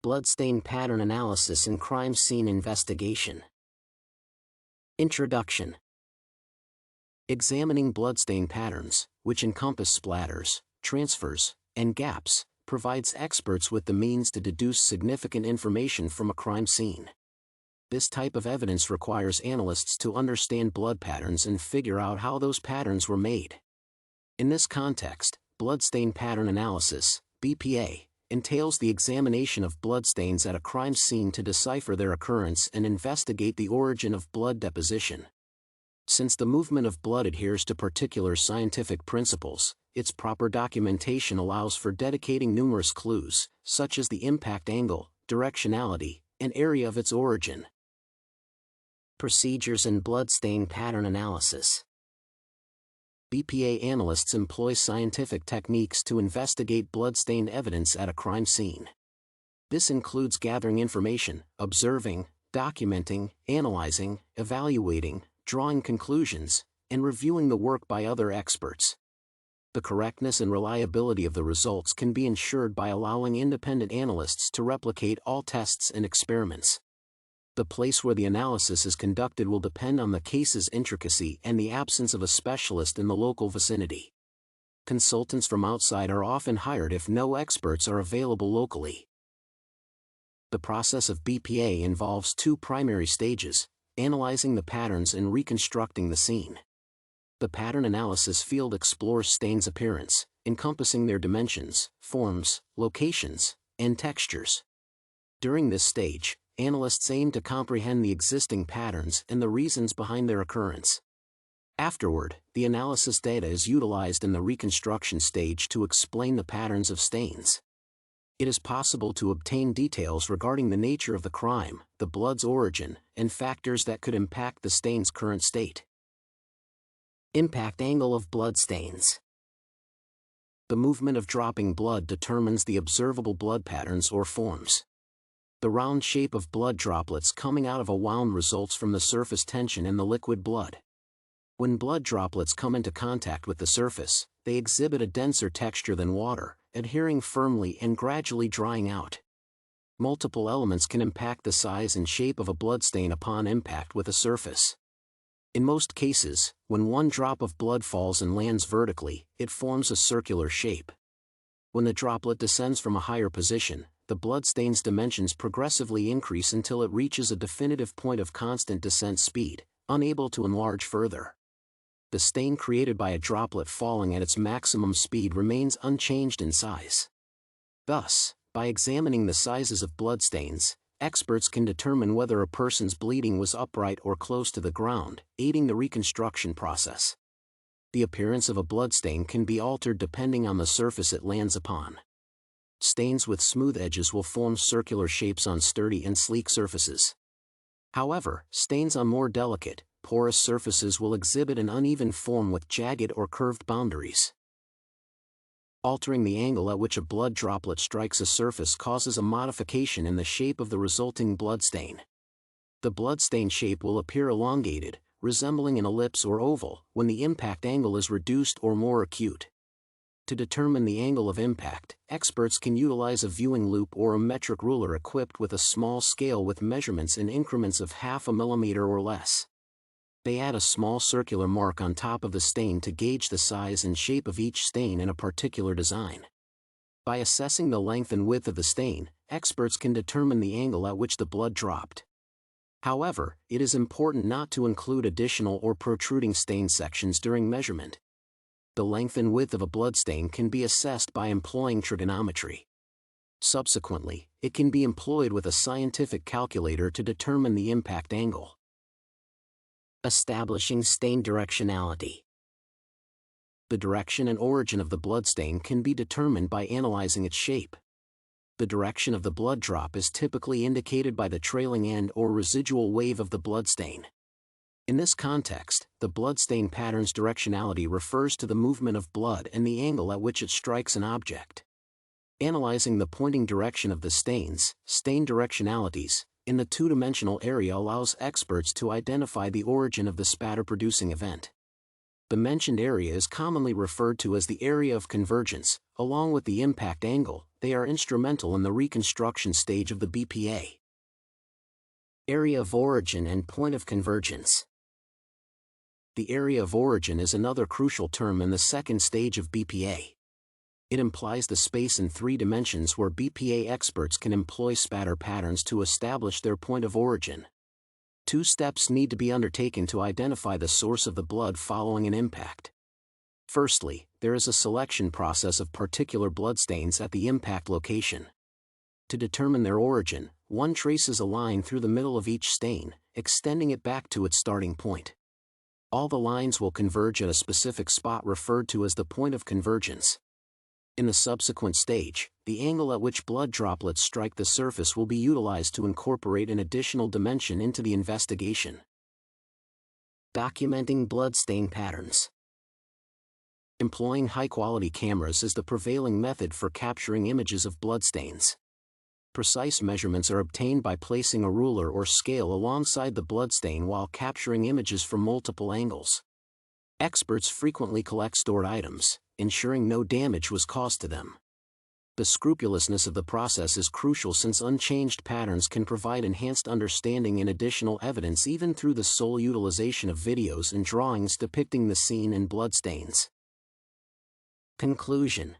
Bloodstain pattern analysis in crime scene investigation. Introduction. Examining bloodstain patterns, which encompass splatters, transfers, and gaps, provides experts with the means to deduce significant information from a crime scene. This type of evidence requires analysts to understand blood patterns and figure out how those patterns were made. In this context, bloodstain pattern analysis, BPA, entails the examination of bloodstains at a crime scene to decipher their occurrence and investigate the origin of blood deposition. Since the movement of blood adheres to particular scientific principles, its proper documentation allows for dedicating numerous clues, such as the impact angle, directionality, and area of its origin. Procedures in bloodstain pattern analysis. BPA analysts employ scientific techniques to investigate bloodstain evidence at a crime scene. This includes gathering information, observing, documenting, analyzing, evaluating, drawing conclusions, and reviewing the work by other experts. The correctness and reliability of the results can be ensured by allowing independent analysts to replicate all tests and experiments. The place where the analysis is conducted will depend on the case's intricacy and the absence of a specialist in the local vicinity. Consultants from outside are often hired if no experts are available locally. The process of BPA involves two primary stages: analyzing the patterns and reconstructing the scene. The pattern analysis field explores stains' appearance, encompassing their dimensions, forms, locations, and textures. During this stage, analysts aim to comprehend the existing patterns and the reasons behind their occurrence. Afterward, the analysis data is utilized in the reconstruction stage to explain the patterns of stains. It is possible to obtain details regarding the nature of the crime, the blood's origin, and factors that could impact the stain's current state. Impact angle of bloodstains. The movement of dropping blood determines the observable blood patterns or forms. The round shape of blood droplets coming out of a wound results from the surface tension in the liquid blood. When blood droplets come into contact with the surface, they exhibit a denser texture than water, adhering firmly and gradually drying out. Multiple elements can impact the size and shape of a bloodstain upon impact with a surface. In most cases, when one drop of blood falls and lands vertically, it forms a circular shape. When the droplet descends from a higher position, the bloodstain's dimensions progressively increase until it reaches a definitive point of constant descent speed, unable to enlarge further. The stain created by a droplet falling at its maximum speed remains unchanged in size. Thus, by examining the sizes of bloodstains, experts can determine whether a person's bleeding was upright or close to the ground, aiding the reconstruction process. The appearance of a bloodstain can be altered depending on the surface it lands upon. Stains with smooth edges will form circular shapes on sturdy and sleek surfaces. However, stains on more delicate, porous surfaces will exhibit an uneven form with jagged or curved boundaries. Altering the angle at which a blood droplet strikes a surface causes a modification in the shape of the resulting bloodstain. The bloodstain shape will appear elongated, resembling an ellipse or oval, when the impact angle is reduced or more acute. To determine the angle of impact, experts can utilize a viewing loop or a metric ruler equipped with a small scale with measurements in increments of half a millimeter or less. They add a small circular mark on top of the stain to gauge the size and shape of each stain in a particular design. By assessing the length and width of the stain, experts can determine the angle at which the blood dropped. However, it is important not to include additional or protruding stain sections during measurement. The length and width of a bloodstain can be assessed by employing trigonometry. Subsequently, it can be employed with a scientific calculator to determine the impact angle. Establishing stain directionality. The direction and origin of the bloodstain can be determined by analyzing its shape. The direction of the blood drop is typically indicated by the trailing end or residual wave of the bloodstain. In this context, the bloodstain pattern's directionality refers to the movement of blood and the angle at which it strikes an object. Analyzing the pointing direction of the stains, stain directionalities, in the two-dimensional area allows experts to identify the origin of the spatter-producing event. The mentioned area is commonly referred to as the area of convergence, along with the impact angle, they are instrumental in the reconstruction stage of the BPA. Area of origin and point of convergence. The area of origin is another crucial term in the second stage of BPA. It implies the space in 3 dimensions where BPA experts can employ spatter patterns to establish their point of origin. 2 steps need to be undertaken to identify the source of the blood following an impact. Firstly, there is a selection process of particular bloodstains at the impact location. To determine their origin, one traces a line through the middle of each stain, extending it back to its starting point. All the lines will converge at a specific spot referred to as the point of convergence. In the subsequent stage, the angle at which blood droplets strike the surface will be utilized to incorporate an additional dimension into the investigation. Documenting bloodstain patterns. Employing high-quality cameras is the prevailing method for capturing images of bloodstains. Precise measurements are obtained by placing a ruler or scale alongside the bloodstain while capturing images from multiple angles. Experts frequently collect stored items, ensuring no damage was caused to them. The scrupulousness of the process is crucial since unchanged patterns can provide enhanced understanding and additional evidence even through the sole utilization of videos and drawings depicting the scene and bloodstains. Conclusion.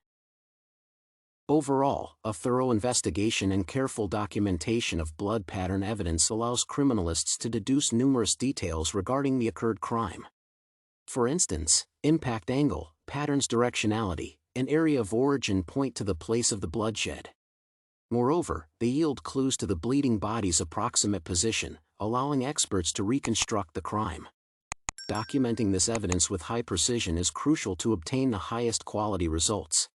Overall, a thorough investigation and careful documentation of blood pattern evidence allows criminalists to deduce numerous details regarding the occurred crime. For instance, impact angle, pattern's directionality, and area of origin point to the place of the bloodshed. Moreover, they yield clues to the bleeding body's approximate position, allowing experts to reconstruct the crime. Documenting this evidence with high precision is crucial to obtain the highest quality results.